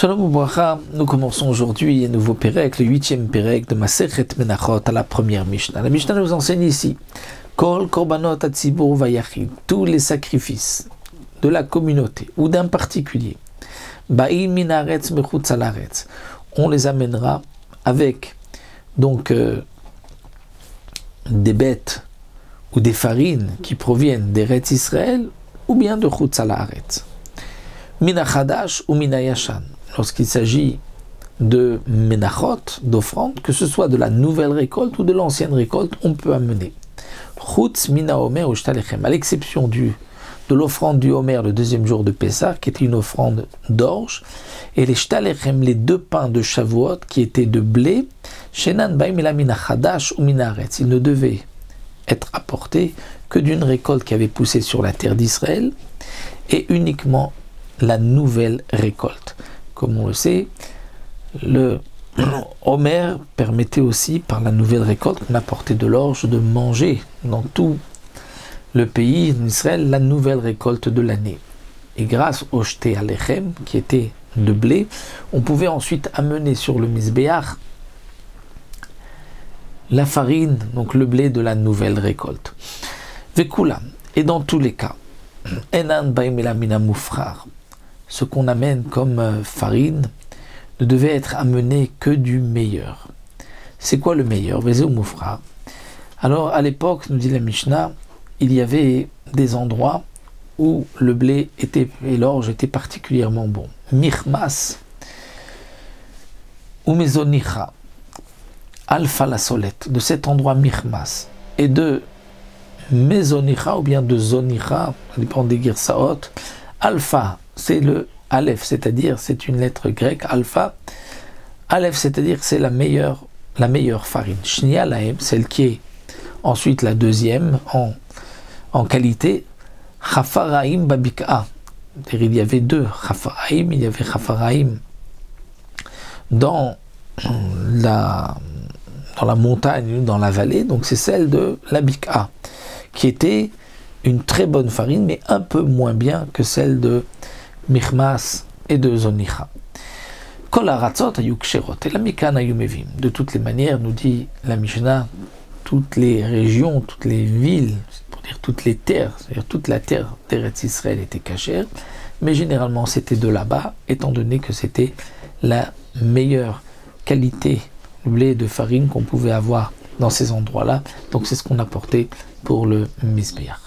Shalom Ubracha, nous commençons aujourd'hui un nouveau Pérec, le 8e Pérec de Masechet Menachot à la première Mishnah. La Mishnah nous enseigne ici Kol Korbanot Hatzibur Vayachid, tous les sacrifices de la communauté ou d'un particulier, Ba'im min haaretz mechutz al haaretz, on les amènera avec donc des bêtes ou des farines qui proviennent d'Eretz Israël ou bien de chutz al haaretz. Mina chadash ou mina yashan. Lorsqu'il s'agit de menachot, d'offrandes, que ce soit de la nouvelle récolte ou de l'ancienne récolte, on peut amener. Chutz mina omer ou shtalechem, à l'exception de l'offrande du Homer le deuxième jour de Pessah, qui était une offrande d'orge, et les shtalechem, les deux pains de Shavuot, qui étaient de blé, shenan baim ela mina chadash ou mina haaretz. Ils ne devaient être apportés que d'une récolte qui avait poussé sur la terre d'Israël, et uniquement la nouvelle récolte. Comme on le sait, le Homer permettait aussi, par la nouvelle récolte qu'on apportait de l'orge, de manger dans tout le pays d'Israël la nouvelle récolte de l'année. Et grâce au Shté Alechem, qui était de blé, on pouvait ensuite amener sur le Mizbeach la farine, donc le blé de la nouvelle récolte. Vekula, et dans tous les cas, Enan Baimela Mina Mufrar, ce qu'on amène comme farine ne devait être amené que du meilleur. C'est quoi le meilleur? Vezé ou Mufrar. Alors à l'époque, nous dit la Mishnah, il y avait des endroits où le blé et l'orge étaient particulièrement bons. Michmas ou Mezonicha, Alpha la solette, de cet endroit Michmas, et de Mezonicha ou bien de Zonicha, ça dépend des Girsaot. Alpha, c'est le Aleph, c'est-à-dire c'est une lettre grecque, Alpha. Aleph, c'est-à-dire c'est la meilleure farine. Shnia lahem, celle qui est ensuite la deuxième en qualité. Chafaraim babika. Il y avait deux Chafaraim, il y avait Chafaraim dans la montagne, dans la vallée, donc c'est celle de la Bika, qui était une très bonne farine, mais un peu moins bien que celle de Michmas et de Zonicha. Kol haratzot hayu ksherot, et la mikan hayu mevim. De toutes les manières, nous dit la Mishnah, toutes les régions, toutes les villes, pour dire toutes les terres, c'est-à-dire toute la terre d'Eretz Israël était cachère, mais généralement c'était de là-bas, étant donné que c'était la meilleure qualité de blé de farine qu'on pouvait avoir dans ces endroits-là. Donc c'est ce qu'on apportait pour le Mizbeach.